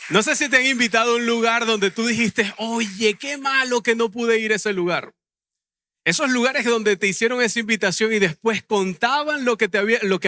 No sé si te han invitado a un lugar donde tú dijiste, oye, qué malo que no pude ir a ese lugar. Esos lugares donde te hicieron esa invitación y después contaban lo que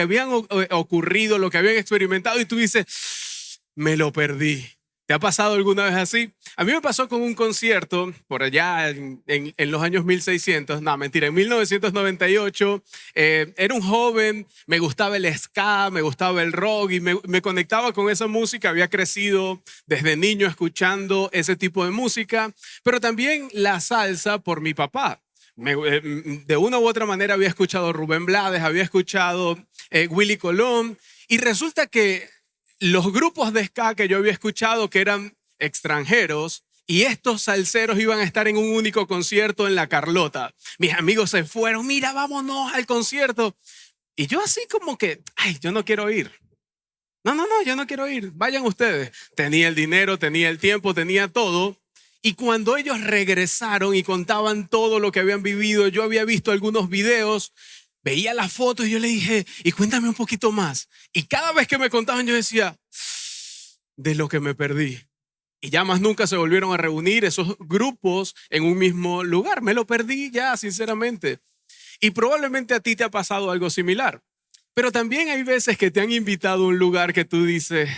habían ocurrido, lo que habían experimentado y tú dices, me lo perdí. ¿Te ha pasado alguna vez así? A mí me pasó con un concierto por allá en los años 1600, no, mentira, en 1998. Era un joven, me gustaba el ska, me gustaba el rock y me conectaba con esa música. Había crecido desde niño escuchando ese tipo de música, pero también la salsa por mi papá. De una u otra manera había escuchado Rubén Blades, había escuchado Willy Colón, y resulta que los grupos de ska que yo había escuchado que eran extranjeros y estos salseros iban a estar en un único concierto en La Carlota. Mis amigos se fueron, mira, vámonos al concierto. Y yo así como que, ay, yo no quiero ir. No, yo no quiero ir. Vayan ustedes. Tenía el dinero, tenía el tiempo, tenía todo. Y cuando ellos regresaron y contaban todo lo que habían vivido, yo había visto algunos videos, veía las fotos y yo le dije, y cuéntame un poquito más. Y cada vez que me contaban yo decía, de lo que me perdí. Y ya más nunca se volvieron a reunir esos grupos en un mismo lugar. Me lo perdí ya, sinceramente. Y probablemente a ti te ha pasado algo similar. Pero también hay veces que te han invitado a un lugar que tú dices,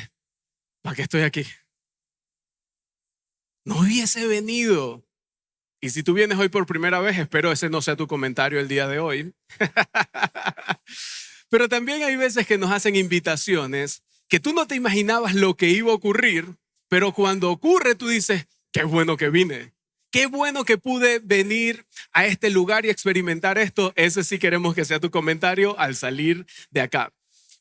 ¿para qué estoy aquí? No hubiese venido. Y si tú vienes hoy por primera vez, espero ese no sea tu comentario el día de hoy. Pero también hay veces que nos hacen invitaciones que tú no te imaginabas lo que iba a ocurrir, pero cuando ocurre tú dices, qué bueno que vine. Qué bueno que pude venir a este lugar y experimentar esto. Ese sí queremos que sea tu comentario al salir de acá.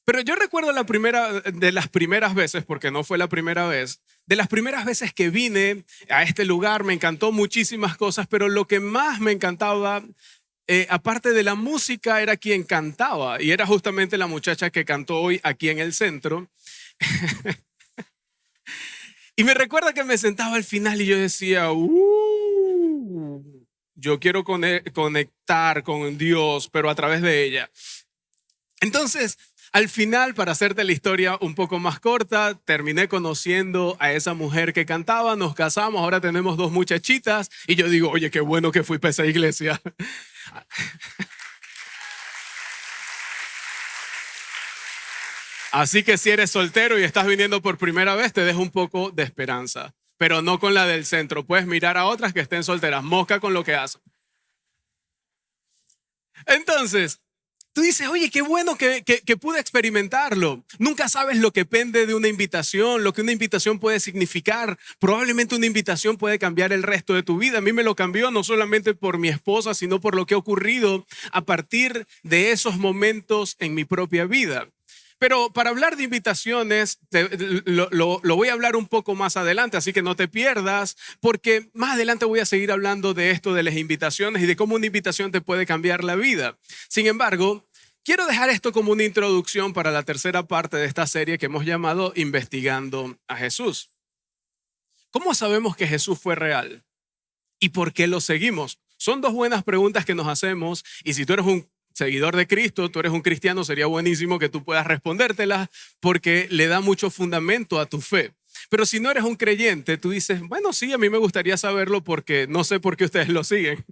Pero yo recuerdo de las primeras veces, porque no fue la primera vez, de las primeras veces que vine a este lugar, me encantó muchísimas cosas, pero lo que más me encantaba, aparte de la música, era quien cantaba. Y era justamente la muchacha que cantó hoy aquí en el centro. Y me recuerda que me sentaba al final y yo decía, yo quiero conectar con Dios, pero a través de ella. Entonces, al final, para hacerte la historia un poco más corta, terminé conociendo a esa mujer que cantaba, nos casamos, ahora tenemos 2 muchachitas y yo digo, oye, qué bueno que fui para esa iglesia. Así que si eres soltero y estás viniendo por primera vez, te dejo un poco de esperanza, pero no con la del centro. Puedes mirar a otras que estén solteras, mosca con lo que hacen. Entonces, tú dices, oye, qué bueno que pude experimentarlo. Nunca sabes lo que pende de una invitación, lo que una invitación puede significar. Probablemente una invitación puede cambiar el resto de tu vida. A mí me lo cambió no solamente por mi esposa, sino por lo que ha ocurrido a partir de esos momentos en mi propia vida. Pero para hablar de invitaciones, lo voy a hablar un poco más adelante, así que no te pierdas, porque más adelante voy a seguir hablando de esto de las invitaciones y de cómo una invitación te puede cambiar la vida. Sin embargo, quiero dejar esto como una introducción para la tercera parte de esta serie que hemos llamado Investigando a Jesús. ¿Cómo sabemos que Jesús fue real? ¿Y por qué lo seguimos? Son 2 buenas preguntas que nos hacemos, y si tú eres un seguidor de Cristo, tú eres un cristiano, sería buenísimo que tú puedas respondértelas porque le da mucho fundamento a tu fe. Pero si no eres un creyente, tú dices, bueno, sí, a mí me gustaría saberlo porque no sé por qué ustedes lo siguen.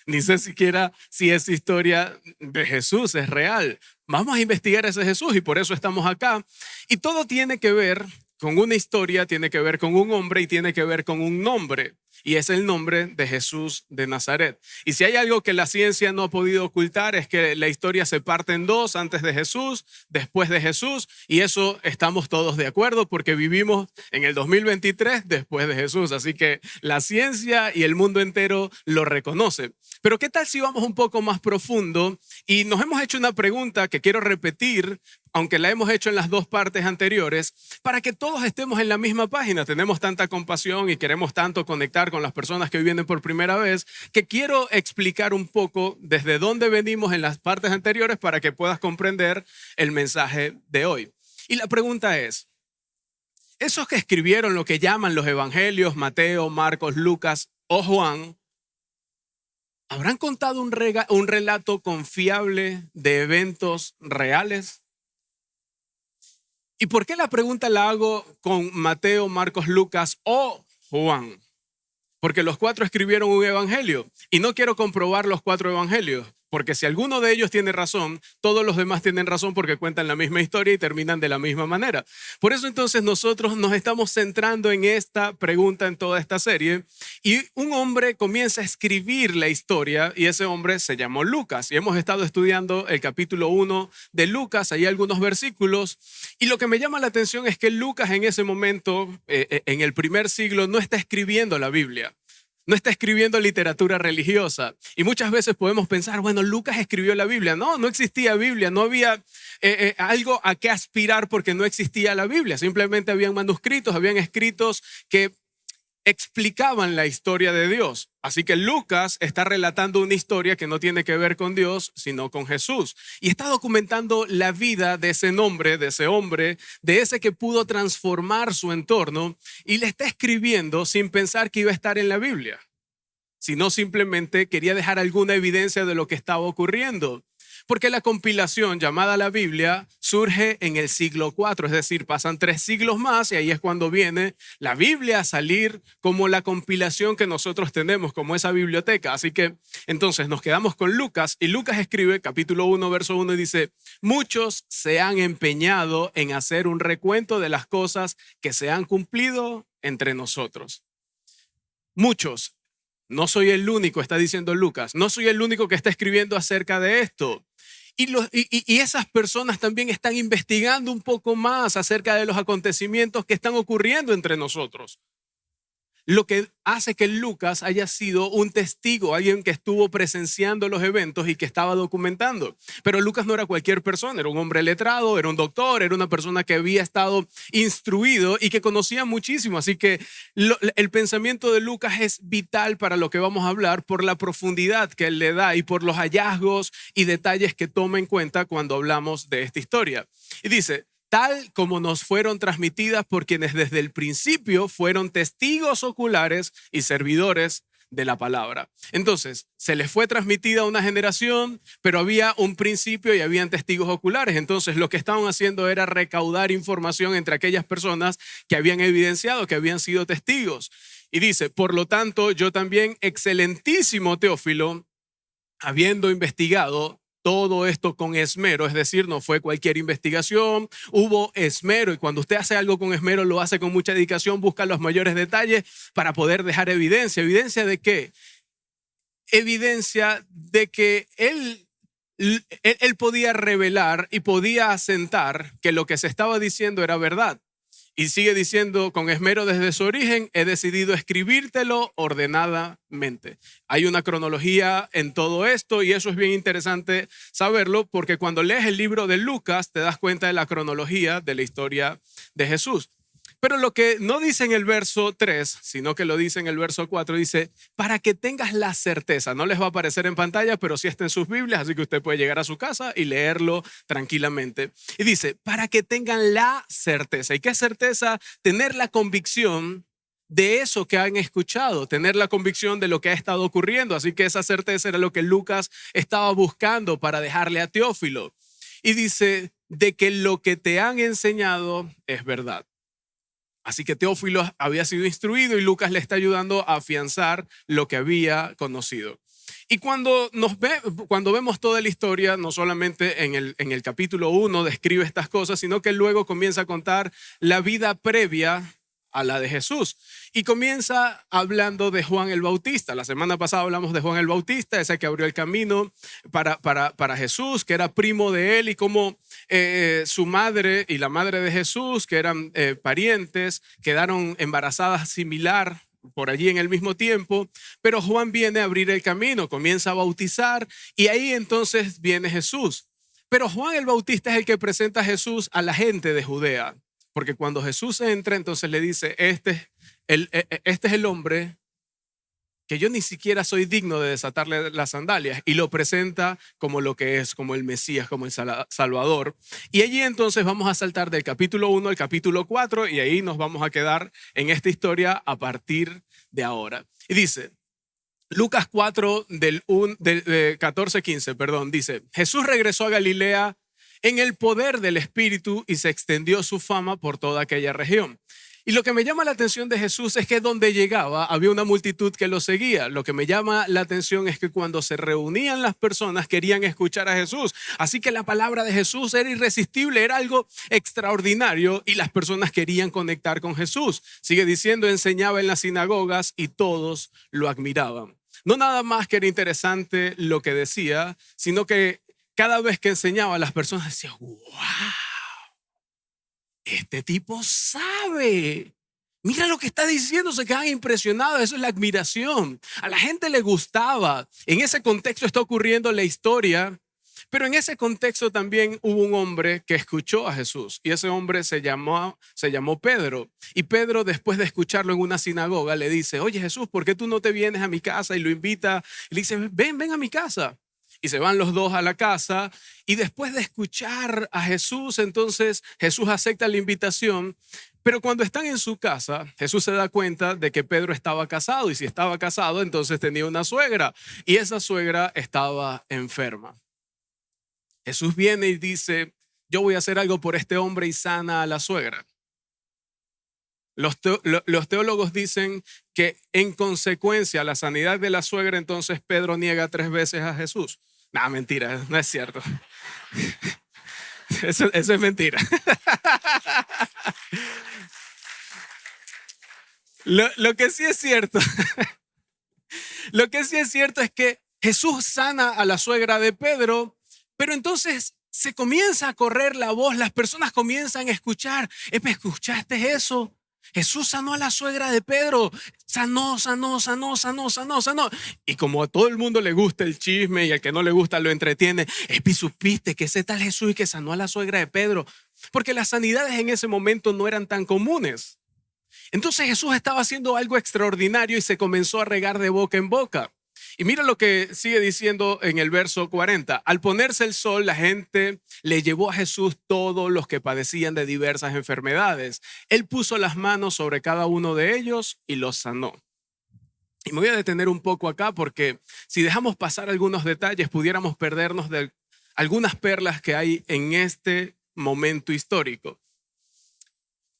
Ni sé siquiera si esa historia de Jesús es real. Vamos a investigar a ese Jesús y por eso estamos acá. Y todo tiene que ver con una historia, tiene que ver con un hombre y tiene que ver con un nombre. Y es el nombre de Jesús de Nazaret. Y si hay algo que la ciencia no ha podido ocultar es que la historia se parte en 2, antes de Jesús, después de Jesús. Y eso estamos todos de acuerdo porque vivimos en el 2023 después de Jesús. Así que la ciencia y el mundo entero lo reconoce. Pero ¿qué tal si vamos un poco más profundo? Y nos hemos hecho una pregunta que quiero repetir, aunque la hemos hecho en las 2 partes anteriores, para que todos estemos en la misma página. Tenemos tanta compasión y queremos tanto conectar con las personas que vienen por primera vez, que quiero explicar un poco desde dónde venimos en las partes anteriores para que puedas comprender el mensaje de hoy. Y la pregunta es, esos que escribieron lo que llaman los evangelios, Mateo, Marcos, Lucas o Juan, ¿habrán contado un relato confiable de eventos reales? ¿Y por qué la pregunta la hago con Mateo, Marcos, Lucas o Juan? Porque los cuatro escribieron un evangelio y no quiero comprobar los cuatro evangelios, porque si alguno de ellos tiene razón, todos los demás tienen razón porque cuentan la misma historia y terminan de la misma manera. Por eso entonces nosotros nos estamos centrando en esta pregunta en toda esta serie y un hombre comienza a escribir la historia y ese hombre se llamó Lucas y hemos estado estudiando el capítulo 1 de Lucas, hay algunos versículos y lo que me llama la atención es que Lucas en ese momento, en el primer siglo, no está escribiendo la Biblia. No está escribiendo literatura religiosa. Y muchas veces podemos pensar, bueno, Lucas escribió la Biblia. No, no existía Biblia, no había algo a qué aspirar porque no existía la Biblia. Simplemente habían manuscritos, habían escritos que explicaban la historia de Dios. Así que Lucas está relatando una historia que no tiene que ver con Dios, sino con Jesús. Y está documentando la vida de ese hombre, de ese que pudo transformar su entorno y le está escribiendo sin pensar que iba a estar en la Biblia, sino simplemente quería dejar alguna evidencia de lo que estaba ocurriendo. Porque la compilación llamada la Biblia surge en el siglo IV, es decir, pasan 3 siglos más y ahí es cuando viene la Biblia a salir como la compilación que nosotros tenemos, como esa biblioteca. Así que entonces nos quedamos con Lucas y Lucas escribe capítulo 1, verso 1 y dice, muchos se han empeñado en hacer un recuento de las cosas que se han cumplido entre nosotros. Muchos. No soy el único, está diciendo Lucas. No soy el único que está escribiendo acerca de esto. Y esas personas también están investigando un poco más acerca de los acontecimientos que están ocurriendo entre nosotros. Lo que hace que Lucas haya sido un testigo, alguien que estuvo presenciando los eventos y que estaba documentando. Pero Lucas no era cualquier persona, era un hombre letrado, era un doctor, era una persona que había estado instruido y que conocía muchísimo. Así que el pensamiento de Lucas es vital para lo que vamos a hablar por la profundidad que él le da y por los hallazgos y detalles que toma en cuenta cuando hablamos de esta historia. Y dice, tal como nos fueron transmitidas por quienes desde el principio fueron testigos oculares y servidores de la palabra. Entonces, se les fue transmitida a una generación, pero había un principio y habían testigos oculares. Entonces, lo que estaban haciendo era recaudar información entre aquellas personas que habían evidenciado, que habían sido testigos. Y dice, por lo tanto, yo también, excelentísimo Teófilo, habiendo investigado todo esto con esmero, es decir, no fue cualquier investigación, hubo esmero y cuando usted hace algo con esmero lo hace con mucha dedicación, busca los mayores detalles para poder dejar evidencia. ¿Evidencia de qué? Evidencia de que él podía revelar y podía asentar que lo que se estaba diciendo era verdad. Y sigue diciendo, con esmero desde su origen, he decidido escribírtelo ordenadamente. Hay una cronología en todo esto y eso es bien interesante saberlo porque cuando lees el libro de Lucas te das cuenta de la cronología de la historia de Jesús. Pero lo que no dice en el verso 3, sino que lo dice en el verso 4, dice, para que tengas la certeza, no les va a aparecer en pantalla, pero sí está en sus Biblias, así que usted puede llegar a su casa y leerlo tranquilamente. Y dice, para que tengan la certeza. ¿Y qué certeza? Tener la convicción de eso que han escuchado, tener la convicción de lo que ha estado ocurriendo. Así que esa certeza era lo que Lucas estaba buscando para dejarle a Teófilo. Y dice, de que lo que te han enseñado es verdad. Así que Teófilo había sido instruido y Lucas le está ayudando a afianzar lo que había conocido. Y cuando vemos toda la historia, no solamente en el capítulo 1 describe estas cosas, sino que luego comienza a contar la vida previa a la de Jesús. Y comienza hablando de Juan el Bautista. La semana pasada hablamos de Juan el Bautista, ese que abrió el camino para Jesús, que era primo de él y cómo su madre y la madre de Jesús, que eran parientes, quedaron embarazadas similar por allí en el mismo tiempo, pero Juan viene a abrir el camino, comienza a bautizar y ahí entonces viene Jesús. Pero Juan el Bautista es el que presenta a Jesús a la gente de Judea, porque cuando Jesús entra, entonces le dice, este es el hombre que yo ni siquiera soy digno de desatarle las sandalias, y lo presenta como lo que es, como el Mesías, como el Salvador. Y allí entonces vamos a saltar del capítulo 1 al capítulo 4 y ahí nos vamos a quedar en esta historia a partir de ahora. Y dice, Lucas 4 del 14-15, dice, Jesús regresó a Galilea en el poder del Espíritu y se extendió su fama por toda aquella región. Y lo que me llama la atención de Jesús es que donde llegaba había una multitud que lo seguía. Lo que me llama la atención es que cuando se reunían las personas querían escuchar a Jesús. Así que la palabra de Jesús era irresistible, era algo extraordinario y las personas querían conectar con Jesús. Sigue diciendo, enseñaba en las sinagogas y todos lo admiraban. No nada más que era interesante lo que decía, sino que cada vez que enseñaba las personas decían, wow. Este tipo sabe. Mira lo que está diciendo, se quedan impresionados. Eso es la admiración. A la gente le gustaba. En ese contexto está ocurriendo la historia, pero en ese contexto también hubo un hombre que escuchó a Jesús y ese hombre se llamó Pedro. Y Pedro, después de escucharlo en una sinagoga, le dice, oye Jesús, ¿por qué tú no te vienes a mi casa? Y lo invita y le dice, ven a mi casa. Y se van los dos a la casa y después de escuchar a Jesús, entonces Jesús acepta la invitación. Pero cuando están en su casa, Jesús se da cuenta de que Pedro estaba casado y si estaba casado, entonces tenía una suegra y esa suegra estaba enferma. Jesús viene y dice, yo voy a hacer algo por este hombre y sana a la suegra. Los teólogos dicen que en consecuencia a la sanidad de la suegra, entonces Pedro niega 3 veces a Jesús. No, mentira, no es cierto. Eso es mentira. Lo que sí es cierto, lo que sí es cierto es que Jesús sana a la suegra de Pedro, pero entonces se comienza a correr la voz, las personas comienzan a escuchar. ¿Escuchaste eso? Jesús sanó a la suegra de Pedro, sanó. Y como a todo el mundo le gusta el chisme y al que no le gusta lo entretiene, supiste que ese tal Jesús y que sanó a la suegra de Pedro, porque las sanidades en ese momento no eran tan comunes. Entonces Jesús estaba haciendo algo extraordinario y se comenzó a regar de boca en boca. Y mira lo que sigue diciendo en el verso 40. Al ponerse el sol, la gente le llevó a Jesús todos los que padecían de diversas enfermedades. Él puso las manos sobre cada uno de ellos y los sanó. Y me voy a detener un poco acá porque si dejamos pasar algunos detalles, pudiéramos perdernos de algunas perlas que hay en este momento histórico.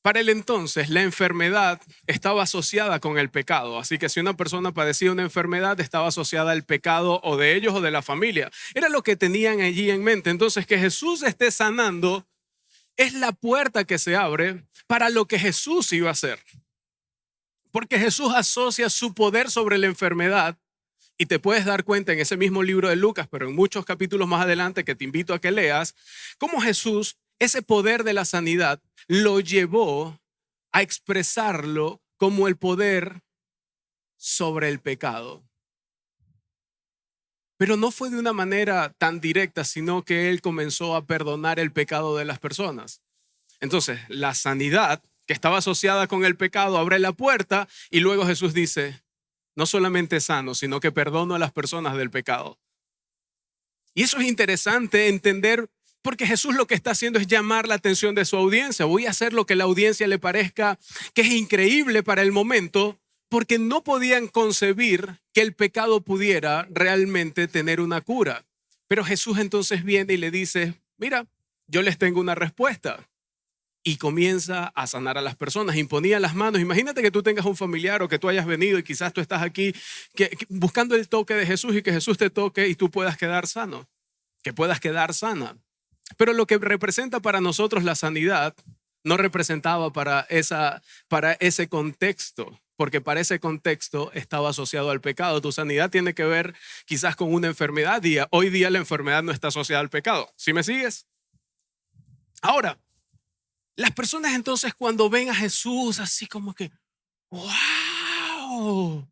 Para el entonces, la enfermedad estaba asociada con el pecado. Así que si una persona padecía una enfermedad, estaba asociada al pecado o de ellos o de la familia. Era lo que tenían allí en mente. Entonces, que Jesús esté sanando es la puerta que se abre para lo que Jesús iba a hacer. Porque Jesús asocia su poder sobre la enfermedad. Y te puedes dar cuenta en ese mismo libro de Lucas, pero en muchos capítulos más adelante que te invito a que leas, cómo Jesús, ese poder de la sanidad, lo llevó a expresarlo como el poder sobre el pecado. Pero no fue de una manera tan directa, sino que él comenzó a perdonar el pecado de las personas. Entonces, la sanidad que estaba asociada con el pecado abre la puerta y luego Jesús dice, no solamente sano, sino que perdono a las personas del pecado. Y eso es interesante entender. Porque Jesús lo que está haciendo es llamar la atención de su audiencia. Voy a hacer lo que a la audiencia le parezca que es increíble para el momento, porque no podían concebir que el pecado pudiera realmente tener una cura. Pero Jesús entonces viene y le dice, mira, yo les tengo una respuesta. Y comienza a sanar a las personas, imponía las manos. Imagínate que tú tengas un familiar o que tú hayas venido y quizás tú estás aquí buscando el toque de Jesús y que Jesús te toque y tú puedas quedar sano, que puedas quedar sana. Pero lo que representa para nosotros la sanidad no representaba para ese contexto, porque para ese contexto estaba asociado al pecado. Tu sanidad tiene que ver quizás con una enfermedad y hoy día la enfermedad no está asociada al pecado. ¿Sí me sigues? Ahora, las personas entonces cuando ven a Jesús así como que, ¡wow!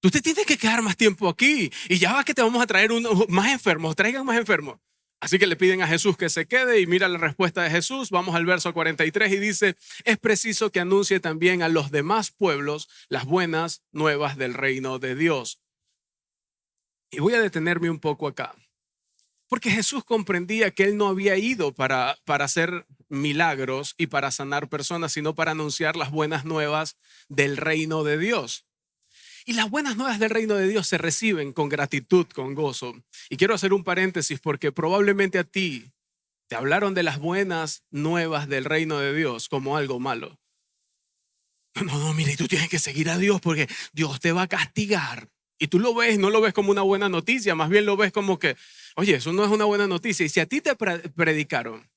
Tú te tienes que quedar más tiempo aquí y ya va que te vamos a traer más enfermos, traigan más enfermos. Así que le piden a Jesús que se quede y mira la respuesta de Jesús. Vamos al verso 43 y dice, es preciso que anuncie también a los demás pueblos las buenas nuevas del reino de Dios. Y voy a detenerme un poco acá, porque Jesús comprendía que él no había ido para hacer milagros y para sanar personas, sino para anunciar las buenas nuevas del reino de Dios. Y las buenas nuevas del reino de Dios se reciben con gratitud, con gozo. Y quiero hacer un paréntesis porque probablemente a ti Te hablaron de las buenas nuevas del reino de Dios como algo malo. No, no, mire, tú tienes que seguir a Dios porque Dios te va a castigar. Y tú lo ves, no lo ves como una buena noticia, más bien lo ves como que, oye, eso no es una buena noticia. Y si a ti te predicaron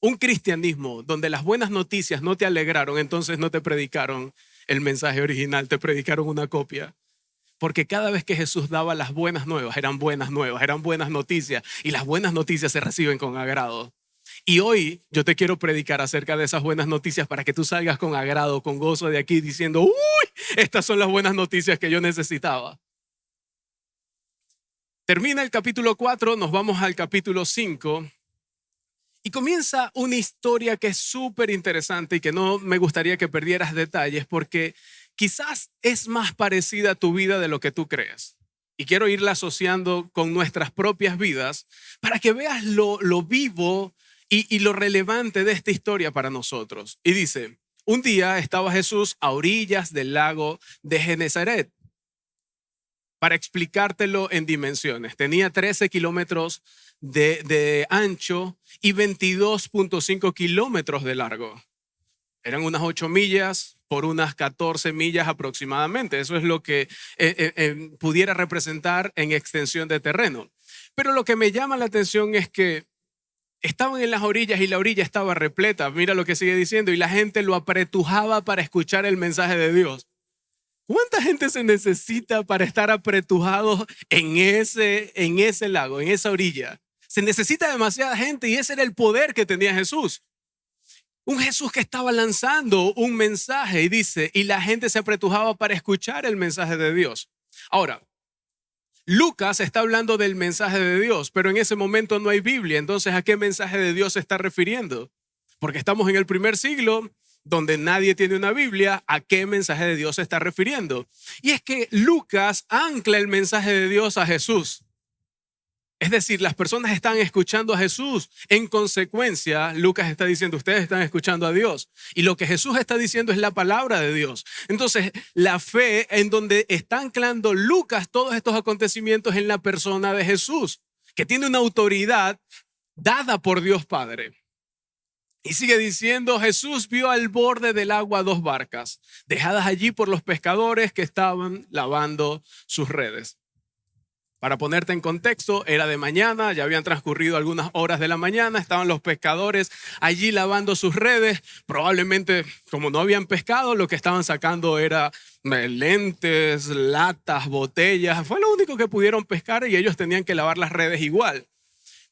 un cristianismo donde las buenas noticias no te alegraron, entonces no te predicaron el mensaje original, te predicaron una copia. Porque cada vez que Jesús daba las buenas nuevas, eran buenas noticias. Y las buenas noticias se reciben con agrado. Y hoy yo te quiero predicar acerca de esas buenas noticias para que tú salgas con agrado, con gozo de aquí diciendo, uy, estas son las buenas noticias que yo necesitaba. Termina el capítulo 4, nos vamos al capítulo 5 y comienza una historia que es súper interesante y que no me gustaría que perdieras detalles porque quizás es más parecida a tu vida de lo que tú crees. Y quiero irla asociando con nuestras propias vidas para que veas lo vivo y lo relevante de esta historia para nosotros. Y dice, un día estaba Jesús a orillas del lago de Genesaret. Para explicártelo en dimensiones, tenía 13 kilómetros de ancho y 22.5 kilómetros de largo. Eran unas 8 millas por unas 14 millas aproximadamente. Eso es lo que pudiera representar en extensión de terreno. Pero lo que me llama la atención es que estaban en las orillas y la orilla estaba repleta. Mira lo que sigue diciendo. Y la gente lo apretujaba para escuchar el mensaje de Dios. ¿Cuánta gente se necesita para estar apretujado en ese lago, en esa orilla? Se necesita demasiada gente y ese era el poder que tenía Jesús. Un Jesús que estaba lanzando un mensaje y dice, y la gente se apretujaba para escuchar el mensaje de Dios. Ahora, Lucas está hablando del mensaje de Dios, pero en ese momento no hay Biblia. Entonces, ¿a qué mensaje de Dios se está refiriendo? Porque estamos en el primer siglo donde nadie tiene una Biblia. ¿A qué mensaje de Dios se está refiriendo? Y es que Lucas ancla el mensaje de Dios a Jesús. Es decir, las personas están escuchando a Jesús. En consecuencia, Lucas está diciendo, ustedes están escuchando a Dios. Y lo que Jesús está diciendo es la palabra de Dios. Entonces, la fe en donde está anclando Lucas todos estos acontecimientos en la persona de Jesús, que tiene una autoridad dada por Dios Padre. Y sigue diciendo, Jesús vio al borde del agua 2 barcas, dejadas allí por los pescadores que estaban lavando sus redes. Para ponerte en contexto, era de mañana, ya habían transcurrido algunas horas de la mañana, estaban los pescadores allí lavando sus redes. Probablemente, como no habían pescado, lo que estaban sacando era lentes, latas, botellas. Fue lo único que pudieron pescar y ellos tenían que lavar las redes igual.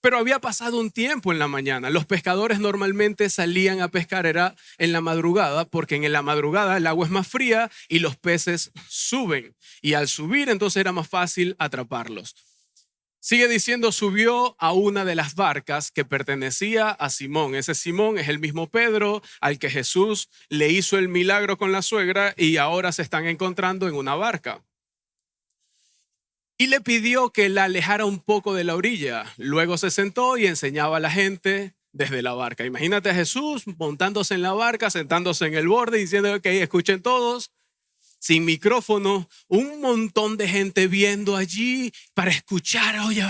Pero había pasado un tiempo en la mañana. Los pescadores normalmente salían a pescar, era en la madrugada, porque en la madrugada el agua es más fría y los peces suben. Y al subir, entonces era más fácil atraparlos. Sigue diciendo, subió a una de las barcas que pertenecía a Simón. Ese Simón es el mismo Pedro al que Jesús le hizo el milagro con la suegra y ahora se están encontrando en una barca. Y le pidió que la alejara un poco de la orilla. Luego se sentó y enseñaba a la gente desde la barca. Imagínate a Jesús montándose en la barca, sentándose en el borde y diciendo, ok, escuchen todos, sin micrófono, un montón de gente viendo allí para escuchar, oye,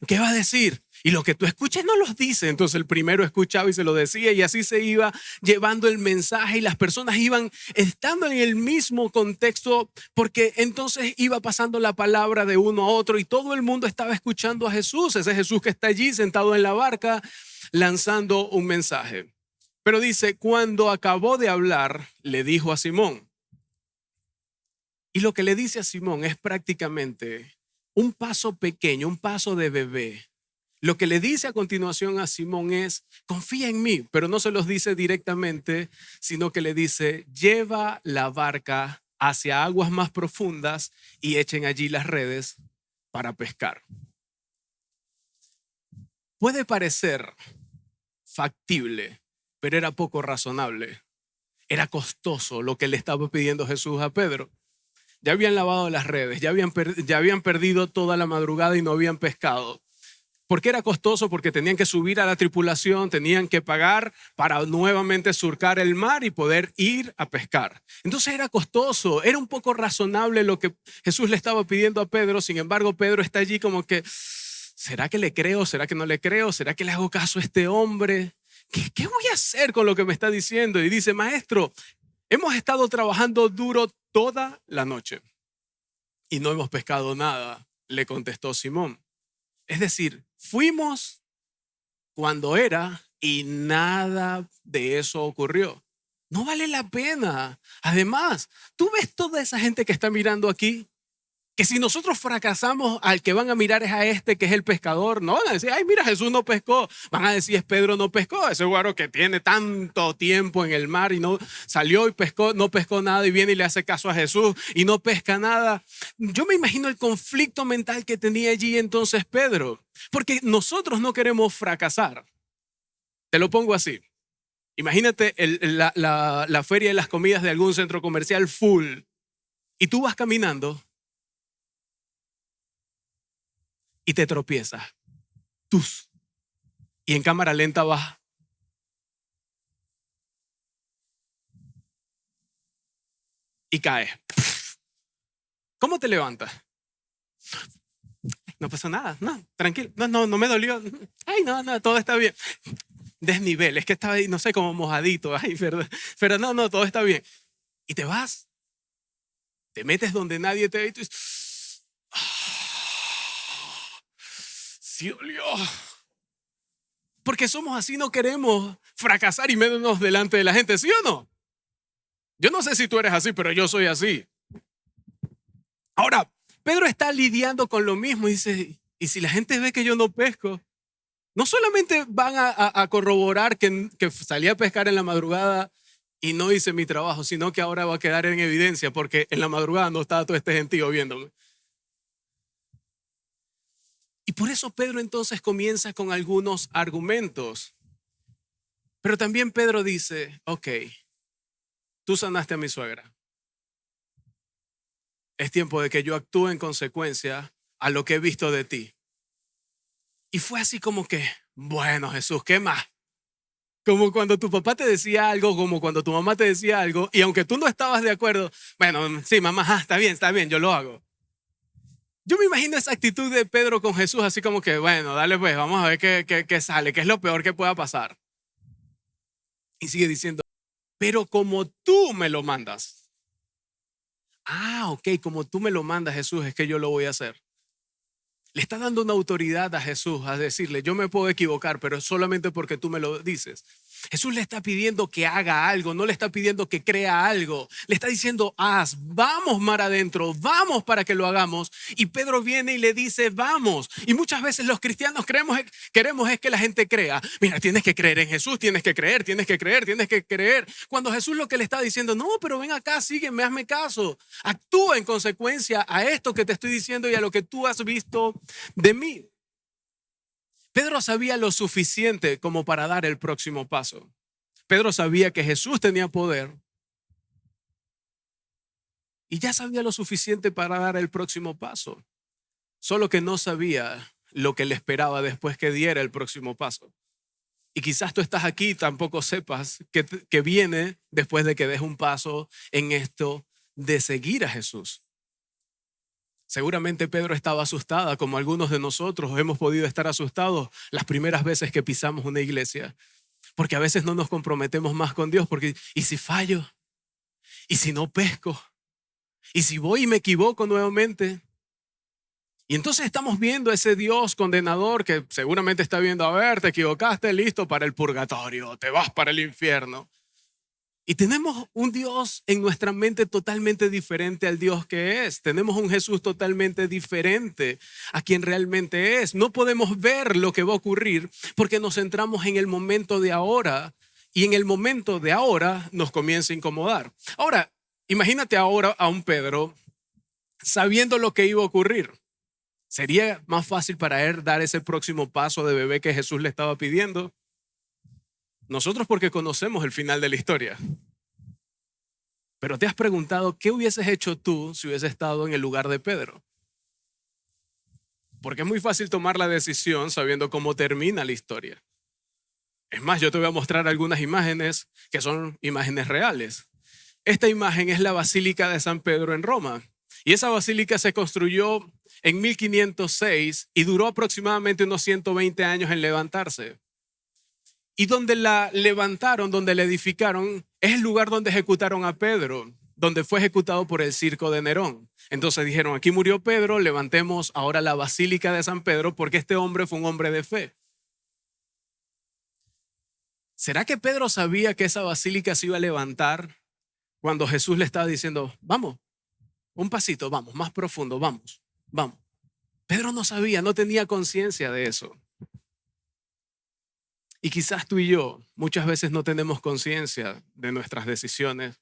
¿qué va a decir? Y lo que tú escuches no los dice. Entonces el primero escuchaba y se lo decía y así se iba llevando el mensaje y las personas iban estando en el mismo contexto porque entonces iba pasando la palabra de uno a otro y todo el mundo estaba escuchando a Jesús. Ese Jesús que está allí sentado en la barca lanzando un mensaje. Pero dice, cuando acabó de hablar, le dijo a Simón. Y lo que le dice a Simón es prácticamente un paso pequeño, un paso de bebé. Lo que le dice a continuación a Simón es, confía en mí, pero no se los dice directamente, sino que le dice, lleva la barca hacia aguas más profundas y echen allí las redes para pescar. Puede parecer factible, pero era poco razonable. Era costoso lo que le estaba pidiendo Jesús a Pedro. Ya habían lavado las redes, ya habían perdido toda la madrugada y no habían pescado. ¿Por qué era costoso? Porque tenían que subir a la tripulación, tenían que pagar para nuevamente surcar el mar y poder ir a pescar. Entonces era costoso, era un poco razonable lo que Jesús le estaba pidiendo a Pedro. Sin embargo, Pedro está allí como que, ¿será que le creo? ¿Será que no le creo? ¿Será que le hago caso a este hombre? ¿Qué voy a hacer con lo que me está diciendo? Y dice, maestro, hemos estado trabajando duro toda la noche y no hemos pescado nada, le contestó Simón. Es decir, fuimos cuando era y nada de eso ocurrió. No vale la pena. Además, tú ves toda esa gente que está mirando aquí, que si nosotros fracasamos, al que van a mirar es a este que es el pescador. No van a decir, ay, mira, Jesús no pescó. Van a decir, es Pedro no pescó. Ese guaro que tiene tanto tiempo en el mar y no salió y pescó, no pescó nada y viene y le hace caso a Jesús y no pesca nada. Yo me imagino el conflicto mental que tenía allí entonces Pedro, porque nosotros no queremos fracasar. Te lo pongo así. Imagínate la feria de las comidas de algún centro comercial full y tú vas caminando y te tropiezas. Tus. Y en cámara lenta vas. Y caes. ¿Cómo te levantas? No pasó nada. No, tranquilo. No me dolió. Ay, no, todo está bien. Desnivel. Es que estaba ahí, no sé, como mojadito. Ay, pero no, todo está bien. Y te vas. Te metes donde nadie te ve y tú dices, sí dolió. Porque somos así, no queremos fracasar y meternos delante de la gente, ¿sí o no? Yo no sé si tú eres así, pero yo soy así. Ahora, Pedro está lidiando con lo mismo y dice, y si la gente ve que yo no pesco, no solamente van a corroborar que salí a pescar en la madrugada y no hice mi trabajo, sino que ahora va a quedar en evidencia porque en la madrugada no estaba todo este gentío viéndome. Y por eso Pedro entonces comienza con algunos argumentos. Pero también Pedro dice, ok, tú sanaste a mi suegra. Es tiempo de que yo actúe en consecuencia a lo que he visto de ti. Y fue así como que, bueno, Jesús, ¿qué más? Como cuando tu papá te decía algo, como cuando tu mamá te decía algo, y aunque tú no estabas de acuerdo, bueno, sí, mamá, está bien, yo lo hago. Yo me imagino esa actitud de Pedro con Jesús, así como que, bueno, dale pues, vamos a ver qué sale, qué es lo peor que pueda pasar. Y sigue diciendo, pero como tú me lo mandas. Ok, como tú me lo mandas, Jesús, es que yo lo voy a hacer. Le está dando una autoridad a Jesús a decirle, yo me puedo equivocar, pero es solamente porque tú me lo dices. Jesús le está pidiendo que haga algo, no le está pidiendo que crea algo. Le está diciendo, vamos mar adentro, vamos para que lo hagamos. Y Pedro viene y le dice, vamos. Y muchas veces los cristianos queremos es que la gente crea. Mira, tienes que creer en Jesús, tienes que creer. Cuando Jesús lo que le está diciendo, no, pero ven acá, sígueme, hazme caso. Actúa en consecuencia a esto que te estoy diciendo y a lo que tú has visto de mí. Pedro sabía lo suficiente como para dar el próximo paso. Pedro sabía que Jesús tenía poder y ya sabía lo suficiente para dar el próximo paso. Solo que no sabía lo que le esperaba después que diera el próximo paso. Y quizás tú estás aquí y tampoco sepas que viene después de que des un paso en esto de seguir a Jesús. Seguramente Pedro estaba asustada, como algunos de nosotros hemos podido estar asustados las primeras veces que pisamos una iglesia, porque a veces no nos comprometemos más con Dios, porque ¿y si fallo? ¿Y si no pesco? ¿Y si voy y me equivoco nuevamente? Y entonces estamos viendo a ese Dios condenador que seguramente está viendo, a ver, te equivocaste, listo para el purgatorio, te vas para el infierno. Y tenemos un Dios en nuestra mente totalmente diferente al Dios que es. Tenemos un Jesús totalmente diferente a quien realmente es. No podemos ver lo que va a ocurrir porque nos centramos en el momento de ahora y en el momento de ahora nos comienza a incomodar. Ahora, imagínate ahora a un Pedro sabiendo lo que iba a ocurrir. ¿Sería más fácil para él dar ese próximo paso de bebé que Jesús le estaba pidiendo? Nosotros porque conocemos el final de la historia. Pero te has preguntado, ¿qué hubieses hecho tú si hubieses estado en el lugar de Pedro? Porque es muy fácil tomar la decisión sabiendo cómo termina la historia. Es más, yo te voy a mostrar algunas imágenes que son imágenes reales. Esta imagen es la Basílica de San Pedro en Roma. Y esa basílica se construyó en 1506 y duró aproximadamente unos 120 años en levantarse. Y donde la levantaron, donde la edificaron, es el lugar donde ejecutaron a Pedro, donde fue ejecutado por el circo de Nerón. Entonces dijeron, aquí murió Pedro, levantemos ahora la basílica de San Pedro porque este hombre fue un hombre de fe. ¿Será que Pedro sabía que esa basílica se iba a levantar cuando Jesús le estaba diciendo, vamos, un pasito, vamos, más profundo, vamos, vamos? Pedro no sabía, no tenía conciencia de eso. Y quizás tú y yo muchas veces no tenemos conciencia de nuestras decisiones.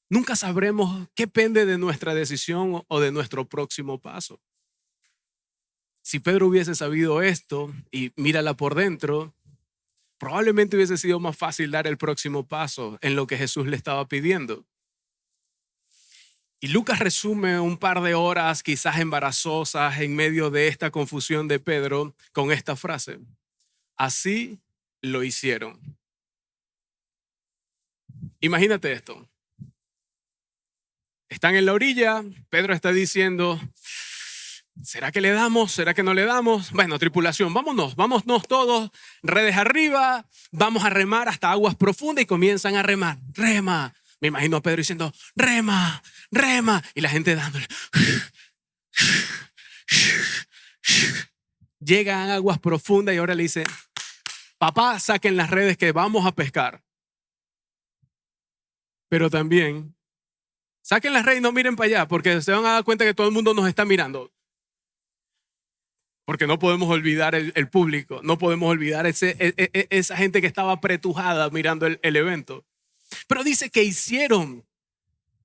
Nunca sabremos qué pende de nuestra decisión o de nuestro próximo paso. Si Pedro hubiese sabido esto y mírala por dentro, probablemente hubiese sido más fácil dar el próximo paso en lo que Jesús le estaba pidiendo. Y Lucas resume un par de horas quizás embarazosas en medio de esta confusión de Pedro con esta frase: así lo hicieron. Imagínate esto. Están en la orilla, Pedro está diciendo, ¿será que le damos? ¿Será que no le damos? Bueno, tripulación, vámonos todos, redes arriba, vamos a remar hasta aguas profundas y comienzan a remar. Rema. Me imagino a Pedro diciendo, rema, rema. Y la gente dándole. Llegan a aguas profundas y ahora le dice, papá, saquen las redes que vamos a pescar. Pero también, saquen las redes y no miren para allá porque se van a dar cuenta que todo el mundo nos está mirando. Porque no podemos olvidar el público, no podemos olvidar esa gente que estaba apretujada mirando el evento. Pero dice que hicieron.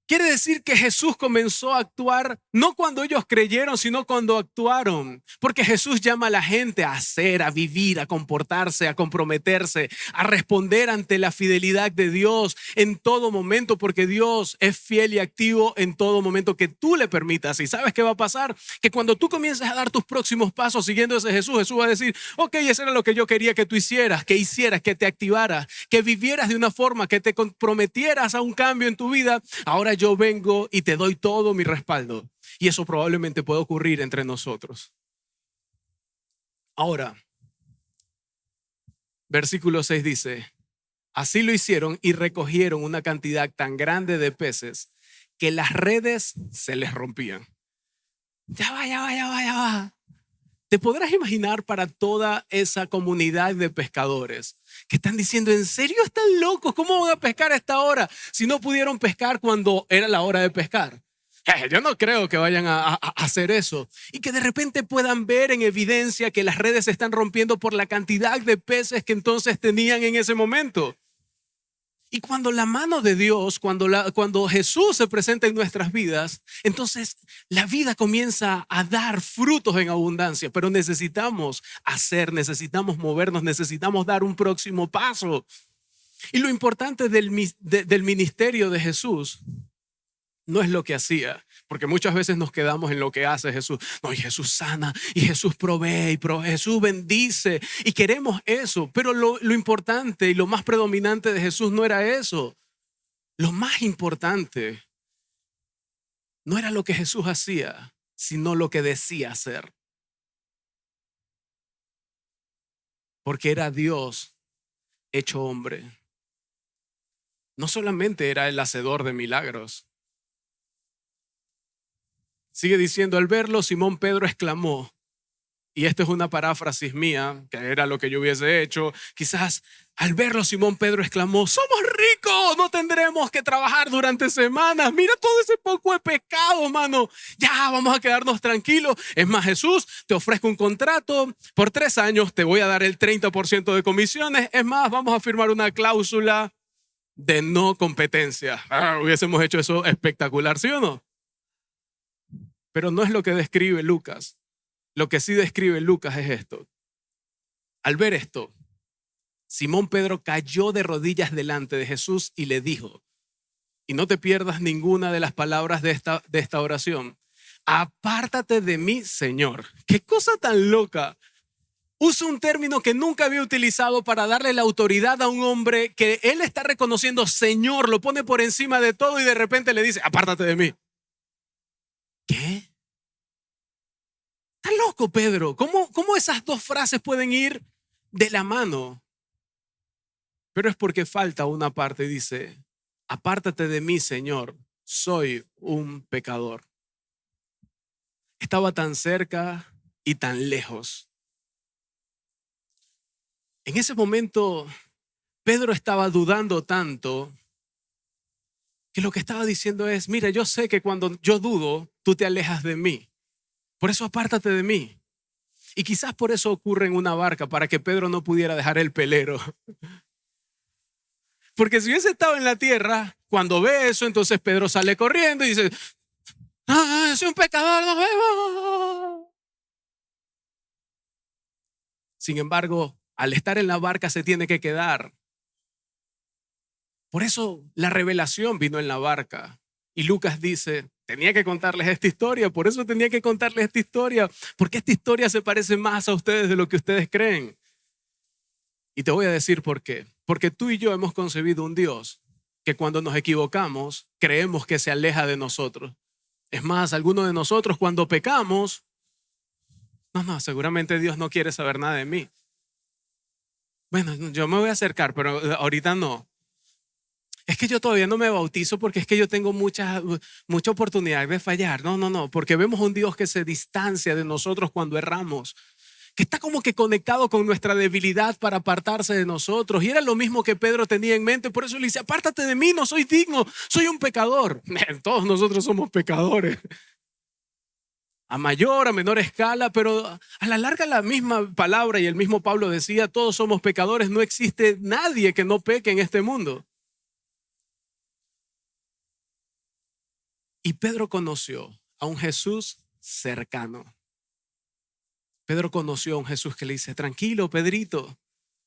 Quiere decir que Jesús comenzó a actuar no cuando ellos creyeron, sino cuando actuaron. Porque Jesús llama a la gente a hacer, a vivir, a comportarse, a comprometerse, a responder ante la fidelidad de Dios en todo momento, porque Dios es fiel y activo en todo momento que tú le permitas. ¿Y sabes qué va a pasar? Que cuando tú comiences a dar tus próximos pasos siguiendo a ese Jesús, Jesús va a decir, ok, eso era lo que yo quería que tú hicieras, que te activaras, que vivieras de una forma, que te comprometieras a un cambio en tu vida. Ahora yo vengo y te doy todo mi respaldo. Y eso probablemente puede ocurrir entre nosotros. Ahora, versículo 6 dice, así lo hicieron y recogieron una cantidad tan grande de peces que las redes se les rompían. Ya va. ¿Te podrás imaginar para toda esa comunidad de pescadores que están diciendo, ¿en serio están locos? ¿Cómo van a pescar a esta hora si no pudieron pescar cuando era la hora de pescar? Yo no creo que vayan a hacer eso. Y que de repente puedan ver en evidencia que las redes se están rompiendo por la cantidad de peces que entonces tenían en ese momento. Y cuando la mano de Dios, cuando Jesús se presenta en nuestras vidas, entonces la vida comienza a dar frutos en abundancia. Pero necesitamos hacer, necesitamos movernos, necesitamos dar un próximo paso. Y lo importante del ministerio de Jesús no es lo que hacía, porque muchas veces nos quedamos en lo que hace Jesús. No, y Jesús sana, y Jesús provee, Jesús bendice, y queremos eso. Pero lo importante y lo más predominante de Jesús no era eso. Lo más importante no era lo que Jesús hacía, sino lo que decía hacer. Porque era Dios hecho hombre. No solamente era el hacedor de milagros. Sigue diciendo, al verlo, Simón Pedro exclamó, y esto es una paráfrasis mía, que era lo que yo hubiese hecho, quizás al verlo Simón Pedro exclamó, somos ricos, no tendremos que trabajar durante semanas, mira todo ese poco de pecado, mano, ya vamos a quedarnos tranquilos. Es más, Jesús, te ofrezco un contrato, por 3 años te voy a dar el 30% de comisiones, es más, vamos a firmar una cláusula de no competencia. Hubiésemos hecho eso espectacular, ¿sí o no? Pero no es lo que describe Lucas. Lo que sí describe Lucas es esto. Al ver esto, Simón Pedro cayó de rodillas delante de Jesús y le dijo, y no te pierdas ninguna de las palabras de esta oración, apártate de mí, Señor. ¡Qué cosa tan loca! Usa un término que nunca había utilizado para darle la autoridad a un hombre que él está reconociendo Señor, lo pone por encima de todo y de repente le dice, apártate de mí. loco, Pedro. ¿Cómo esas dos frases pueden ir de la mano? Pero es porque falta una parte. Dice, apártate de mí, Señor, soy un pecador. Estaba tan cerca y tan lejos. En ese momento, Pedro estaba dudando tanto que lo que estaba diciendo es, mira, yo sé que cuando yo dudo, tú te alejas de mí. Por eso apártate de mí. Y quizás por eso ocurre en una barca, para que Pedro no pudiera dejar el pelero. Porque si hubiese estado en la tierra, cuando ve eso, entonces Pedro sale corriendo y dice, soy un pecador, nos vemos. Sin embargo, al estar en la barca se tiene que quedar. Por eso la revelación vino en la barca. Y Lucas dice, tenía que contarles esta historia, por eso tenía que contarles esta historia, porque esta historia se parece más a ustedes de lo que ustedes creen. Y te voy a decir por qué. Porque tú y yo hemos concebido un Dios que cuando nos equivocamos, creemos que se aleja de nosotros. Es más, algunos de nosotros cuando pecamos, no, seguramente Dios no quiere saber nada de mí. Bueno, yo me voy a acercar, pero ahorita no. Es que yo todavía no me bautizo porque es que yo tengo mucha oportunidad de fallar. No, porque vemos un Dios que se distancia de nosotros cuando erramos, que está como que conectado con nuestra debilidad para apartarse de nosotros. Y era lo mismo que Pedro tenía en mente, por eso le dice, apártate de mí, no soy digno, soy un pecador. Todos nosotros somos pecadores, a mayor, a menor escala, pero a la larga la misma palabra y el mismo Pablo decía, todos somos pecadores, no existe nadie que no peque en este mundo. Y Pedro conoció a un Jesús cercano. Pedro conoció a un Jesús que le dice, tranquilo, Pedrito,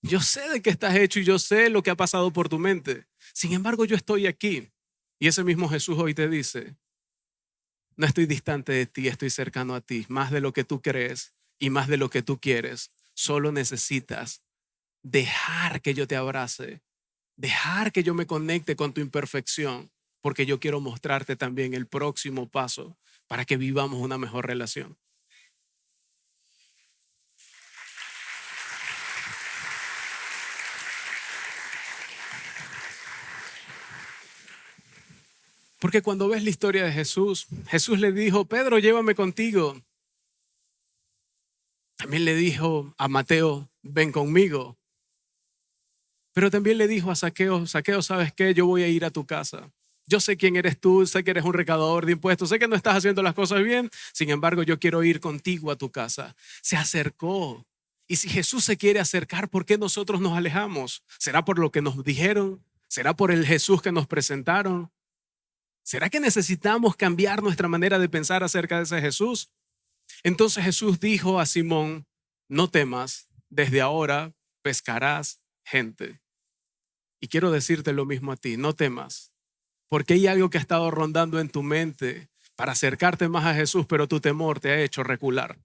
yo sé de qué estás hecho y yo sé lo que ha pasado por tu mente. Sin embargo, yo estoy aquí. Y ese mismo Jesús hoy te dice, no estoy distante de ti, estoy cercano a ti, más de lo que tú crees y más de lo que tú quieres. Solo necesitas dejar que yo te abrace, dejar que yo me conecte con tu imperfección, porque yo quiero mostrarte también el próximo paso para que vivamos una mejor relación. Porque cuando ves la historia de Jesús, Jesús le dijo, Pedro, llévame contigo. También le dijo a Mateo, ven conmigo. Pero también le dijo a Zaqueo, Zaqueo, ¿sabes qué? Yo voy a ir a tu casa. Yo sé quién eres tú, sé que eres un recaudador de impuestos, sé que no estás haciendo las cosas bien, sin embargo yo quiero ir contigo a tu casa. Se acercó. Y si Jesús se quiere acercar, ¿por qué nosotros nos alejamos? ¿Será por lo que nos dijeron? ¿Será por el Jesús que nos presentaron? ¿Será que necesitamos cambiar nuestra manera de pensar acerca de ese Jesús? Entonces Jesús dijo a Simón, no temas, desde ahora pescarás gente. Y quiero decirte lo mismo a ti, no temas. Porque hay algo que ha estado rondando en tu mente para acercarte más a Jesús, pero tu temor te ha hecho recular.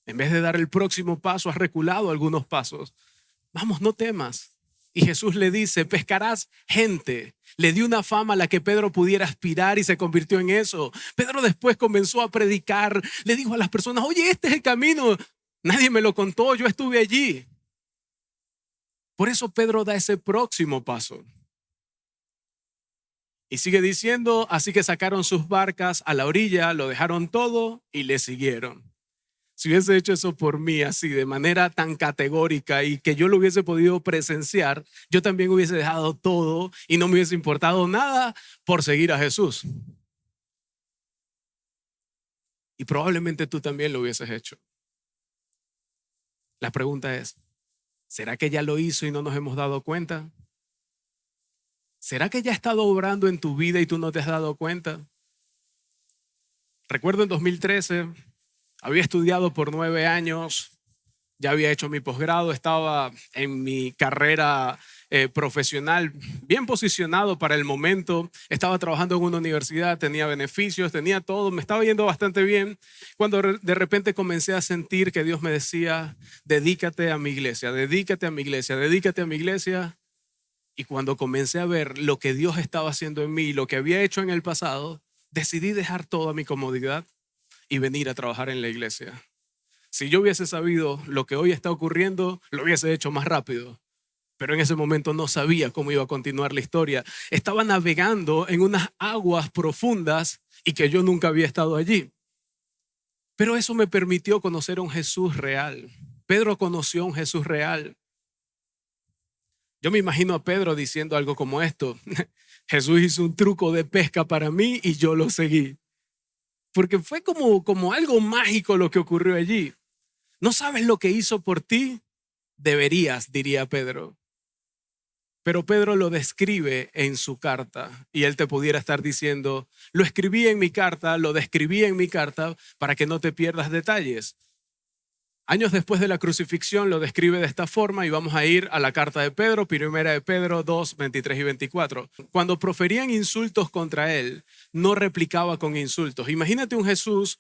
En vez de dar el próximo paso, has reculado algunos pasos. Vamos, no temas. Y Jesús le dice, pescarás gente. Le dio una fama a la que Pedro pudiera aspirar y se convirtió en eso. Pedro después comenzó a predicar. Le dijo a las personas, oye, este es el camino. Nadie me lo contó, yo estuve allí. Por eso Pedro da ese próximo paso. Y sigue diciendo, así que sacaron sus barcas a la orilla, lo dejaron todo y le siguieron. Si hubiese hecho eso por mí así, de manera tan categórica y que yo lo hubiese podido presenciar, yo también hubiese dejado todo y no me hubiese importado nada por seguir a Jesús. Y probablemente tú también lo hubieses hecho. La pregunta es, ¿será que ya lo hizo y no nos hemos dado cuenta? ¿Será que ya ha estado obrando en tu vida y tú no te has dado cuenta? Recuerdo en 2013, había estudiado por 9 años, ya había hecho mi posgrado, estaba en mi carrera profesional bien posicionado para el momento, estaba trabajando en una universidad, tenía beneficios, tenía todo, me estaba yendo bastante bien, cuando de repente comencé a sentir que Dios me decía, dedícate a mi iglesia, dedícate a mi iglesia, dedícate a mi iglesia. Y cuando comencé a ver lo que Dios estaba haciendo en mí, lo que había hecho en el pasado, decidí dejar toda mi comodidad y venir a trabajar en la iglesia. Si yo hubiese sabido lo que hoy está ocurriendo, lo hubiese hecho más rápido. Pero en ese momento no sabía cómo iba a continuar la historia. Estaba navegando en unas aguas profundas y que yo nunca había estado allí. Pero eso me permitió conocer a un Jesús real. Pedro conoció a un Jesús real. Yo me imagino a Pedro diciendo algo como esto: Jesús hizo un truco de pesca para mí y yo lo seguí. Porque fue como algo mágico lo que ocurrió allí. ¿No sabes lo que hizo por ti? Deberías, diría Pedro. Pero Pedro lo describe en su carta y él te pudiera estar diciendo: lo escribí en mi carta, lo describí en mi carta para que no te pierdas detalles. Años después de la crucifixión lo describe de esta forma y vamos a ir a la carta de Pedro, primera de Pedro 2, 23 y 24. Cuando proferían insultos contra él, no replicaba con insultos. Imagínate un Jesús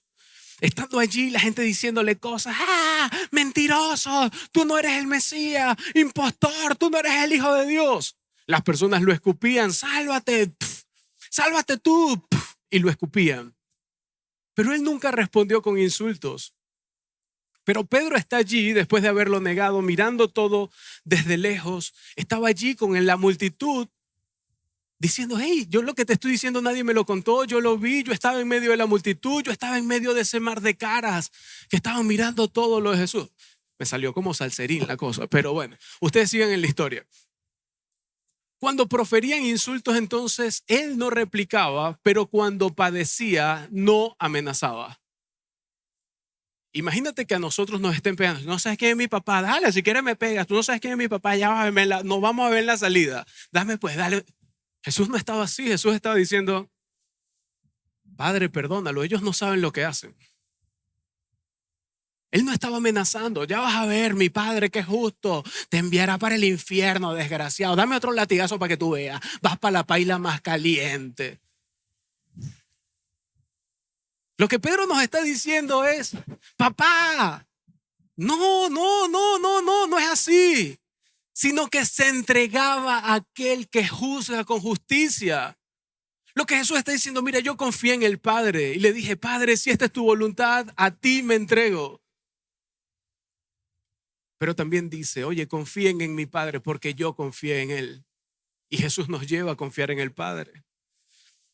estando allí, la gente diciéndole cosas: ¡ah, mentiroso! Tú no eres el Mesías, impostor, tú no eres el Hijo de Dios. Las personas lo escupían: sálvate, sálvate tú, y lo escupían. Pero él nunca respondió con insultos. Pero Pedro está allí después de haberlo negado, mirando todo desde lejos. Estaba allí con la multitud diciendo: hey, yo lo que te estoy diciendo nadie me lo contó, yo lo vi, yo estaba en medio de la multitud, yo estaba en medio de ese mar de caras que estaban mirando todo lo de Jesús. Me salió como salserín la cosa, pero bueno, ustedes sigan en la historia. Cuando proferían insultos, entonces él no replicaba, pero cuando padecía no amenazaba. Imagínate que a nosotros nos estén pegando. No sabes quién es mi papá, dale, si quieres me pegas. Tú no sabes quién es mi papá, ya vas a ver nos vamos a ver la salida. Dame pues, dale. Jesús no estaba así, Jesús estaba diciendo: Padre, perdónalo, ellos no saben lo que hacen. Él no estaba amenazando: ya vas a ver, mi Padre que es justo te enviará para el infierno, desgraciado. Dame otro latigazo para que tú veas. Vas para la paila más caliente. Lo que Pedro nos está diciendo es: papá, no es así. Sino que se entregaba a aquel que juzga con justicia. Lo que Jesús está diciendo: mira, yo confié en el Padre y le dije: Padre, si esta es tu voluntad, a ti me entrego. Pero también dice: oye, confíen en mi Padre porque yo confié en Él. Y Jesús nos lleva a confiar en el Padre.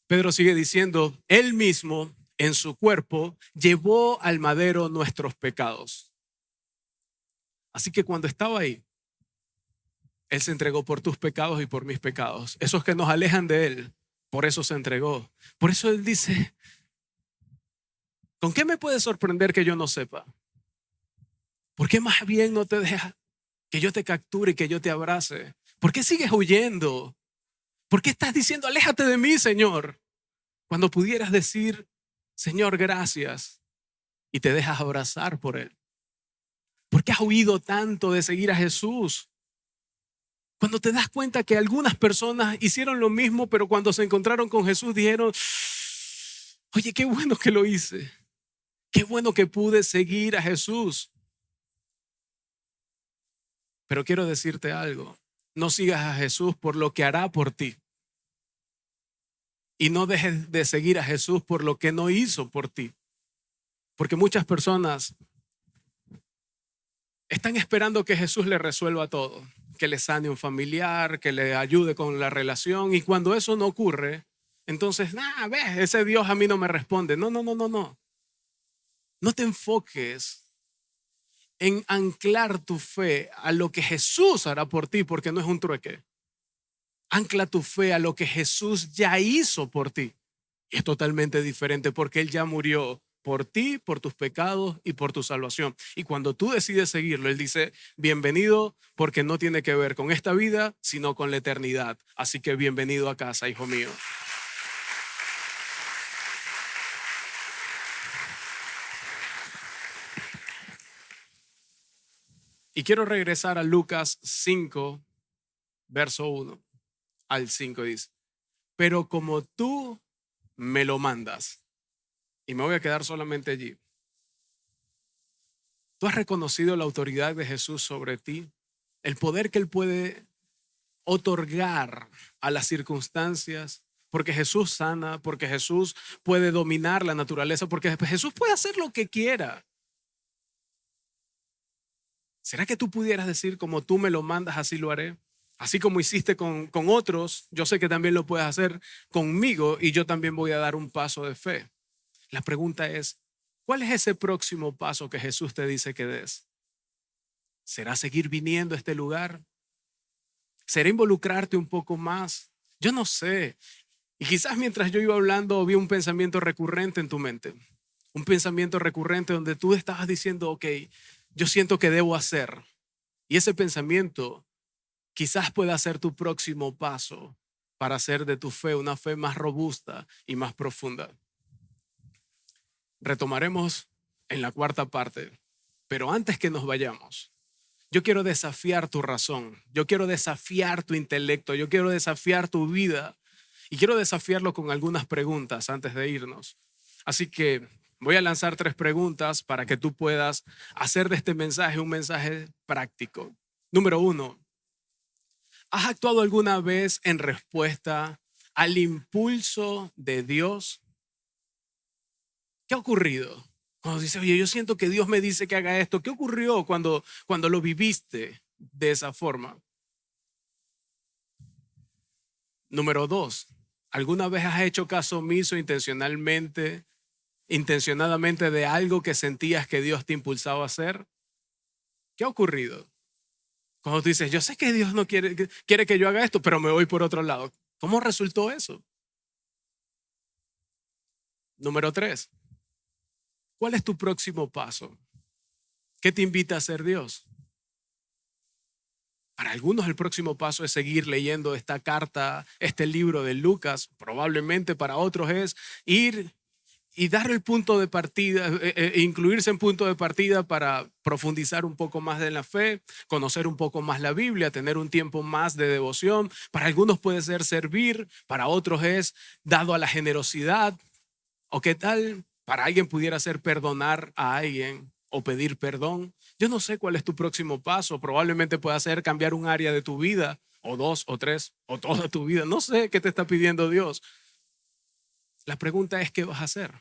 Pedro sigue diciendo: Él mismo en su cuerpo llevó al madero nuestros pecados. Así que cuando estaba ahí, Él se entregó por tus pecados y por mis pecados. Esos que nos alejan de Él, por eso se entregó. Por eso Él dice: ¿con qué me puede sorprender que yo no sepa? ¿Por qué más bien no te deja que yo te capture y que yo te abrace? ¿Por qué sigues huyendo? ¿Por qué estás diciendo: aléjate de mí, Señor? Cuando pudieras decir: Señor, gracias, y te dejas abrazar por Él. ¿Por qué has huido tanto de seguir a Jesús? Cuando te das cuenta que algunas personas hicieron lo mismo, pero cuando se encontraron con Jesús dijeron: oye, qué bueno que lo hice. Qué bueno que pude seguir a Jesús. Pero quiero decirte algo: no sigas a Jesús por lo que hará por ti. Y no dejes de seguir a Jesús por lo que no hizo por ti. Porque muchas personas están esperando que Jesús le resuelva todo, que le sane un familiar, que le ayude con la relación. Y cuando eso no ocurre, entonces, ves, ese Dios a mí no me responde. No. No te enfoques en anclar tu fe a lo que Jesús hará por ti, porque no es un trueque. Ancla tu fe a lo que Jesús ya hizo por ti. Y es totalmente diferente porque Él ya murió por ti, por tus pecados y por tu salvación. Y cuando tú decides seguirlo, Él dice: bienvenido, porque no tiene que ver con esta vida, sino con la eternidad. Así que bienvenido a casa, hijo mío. Y quiero regresar a Lucas 5, verso 1 al 5, dice: pero como tú me lo mandas. Y me voy a quedar solamente allí. ¿Tú has reconocido la autoridad de Jesús sobre ti? El poder que Él puede otorgar a las circunstancias. Porque Jesús sana, porque Jesús puede dominar la naturaleza, porque Jesús puede hacer lo que quiera. ¿Será que tú pudieras decir como tú me lo mandas, así lo haré? Así como hiciste con otros, yo sé que también lo puedes hacer conmigo y yo también voy a dar un paso de fe. La pregunta es, ¿cuál es ese próximo paso que Jesús te dice que des? ¿Será seguir viniendo a este lugar? ¿Será involucrarte un poco más? Yo no sé. Y quizás mientras yo iba hablando vi un pensamiento recurrente en tu mente. Un pensamiento recurrente donde tú estabas diciendo, ok, yo siento que debo hacer. Y ese pensamiento quizás pueda ser tu próximo paso para hacer de tu fe una fe más robusta y más profunda. Retomaremos en la cuarta parte, pero antes que nos vayamos, yo quiero desafiar tu razón, yo quiero desafiar tu intelecto, yo quiero desafiar tu vida y quiero desafiarlo con algunas preguntas antes de irnos. Así que voy a lanzar 3 preguntas para que tú puedas hacer de este mensaje un mensaje práctico. Número 1, ¿has actuado alguna vez en respuesta al impulso de Dios? ¿Qué ha ocurrido? Cuando dices, oye, yo siento que Dios me dice que haga esto. ¿Qué ocurrió cuando lo viviste de esa forma? Número 2, ¿alguna vez has hecho caso omiso intencionadamente de algo que sentías que Dios te impulsaba a hacer? ¿Qué ha ocurrido? Cuando tú dices, yo sé que Dios no quiere que yo haga esto, pero me voy por otro lado. ¿Cómo resultó eso? Número 3, ¿cuál es tu próximo paso? ¿Qué te invita a hacer Dios? Para algunos el próximo paso es seguir leyendo esta carta, este libro de Lucas. Probablemente para otros es ir y dar el punto de partida, incluirse en punto de partida para profundizar un poco más en la fe, conocer un poco más la Biblia, tener un tiempo más de devoción. Para algunos puede ser servir, para otros es dado a la generosidad. ¿O qué tal? Para alguien pudiera ser perdonar a alguien o pedir perdón. Yo no sé cuál es tu próximo paso. Probablemente pueda ser cambiar un área de tu vida, o 2, o 3, o toda tu vida. No sé qué te está pidiendo Dios. La pregunta es, ¿qué vas a hacer?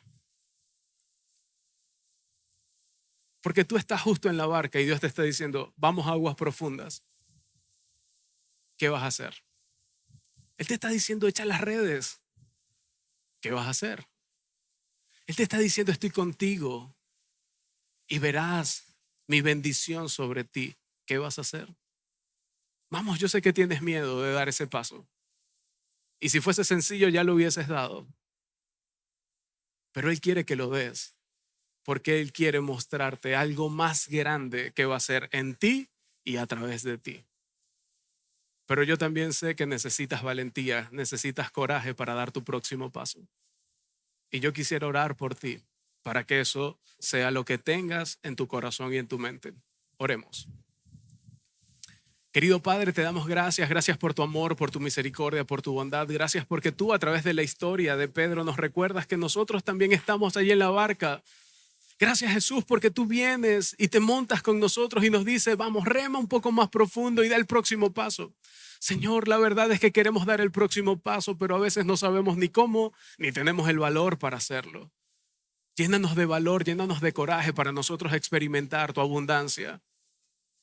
Porque tú estás justo en la barca y Dios te está diciendo, vamos a aguas profundas. ¿Qué vas a hacer? Él te está diciendo, echa las redes. ¿Qué vas a hacer? Él te está diciendo, estoy contigo y verás mi bendición sobre ti. ¿Qué vas a hacer? Vamos, yo sé que tienes miedo de dar ese paso. Y si fuese sencillo ya lo hubieses dado. Pero Él quiere que lo des. Porque Él quiere mostrarte algo más grande que va a hacer en ti y a través de ti. Pero yo también sé que necesitas valentía, necesitas coraje para dar tu próximo paso. Y yo quisiera orar por ti para que eso sea lo que tengas en tu corazón y en tu mente. Oremos. Querido Padre, te damos gracias por tu amor, por tu misericordia, por tu bondad. Gracias porque tú a través de la historia de Pedro nos recuerdas que nosotros también estamos allí en la barca. Gracias Jesús porque tú vienes y te montas con nosotros y nos dices, vamos, rema un poco más profundo y da el próximo paso. Señor, la verdad es que queremos dar el próximo paso, pero a veces no sabemos ni cómo, ni tenemos el valor para hacerlo. Llénanos de valor, llénanos de coraje para nosotros experimentar tu abundancia.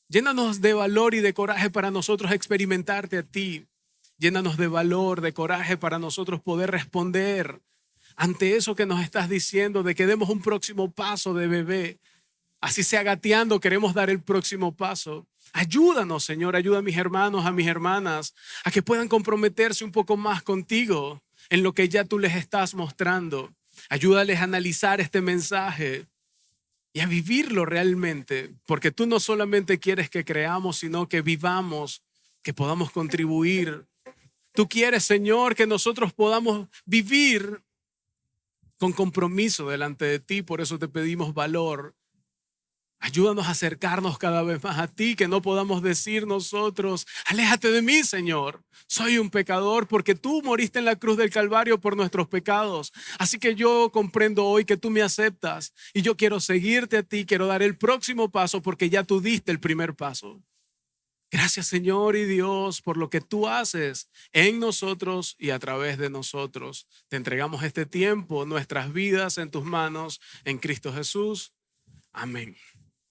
Llénanos de valor y de coraje para nosotros experimentarte a ti. Llénanos de valor, de coraje para nosotros poder responder ante eso que nos estás diciendo de que demos un próximo paso de bebé. Así sea gateando, queremos dar el próximo paso. Ayúdanos, Señor, ayuda a mis hermanos, a mis hermanas, a que puedan comprometerse un poco más contigo en lo que ya tú les estás mostrando. Ayúdales a analizar este mensaje y a vivirlo realmente, porque tú no solamente quieres que creamos, sino que vivamos, que podamos contribuir. Tú quieres, Señor, que nosotros podamos vivir con compromiso delante de ti, por eso te pedimos valor. Ayúdanos a acercarnos cada vez más a ti, que no podamos decir nosotros, aléjate de mí, Señor. Soy un pecador porque tú moriste en la cruz del Calvario por nuestros pecados. Así que yo comprendo hoy que tú me aceptas y yo quiero seguirte a ti, quiero dar el próximo paso porque ya tú diste el primer paso. Gracias, Señor y Dios, por lo que tú haces en nosotros y a través de nosotros. Te entregamos este tiempo, nuestras vidas en tus manos, en Cristo Jesús. Amén.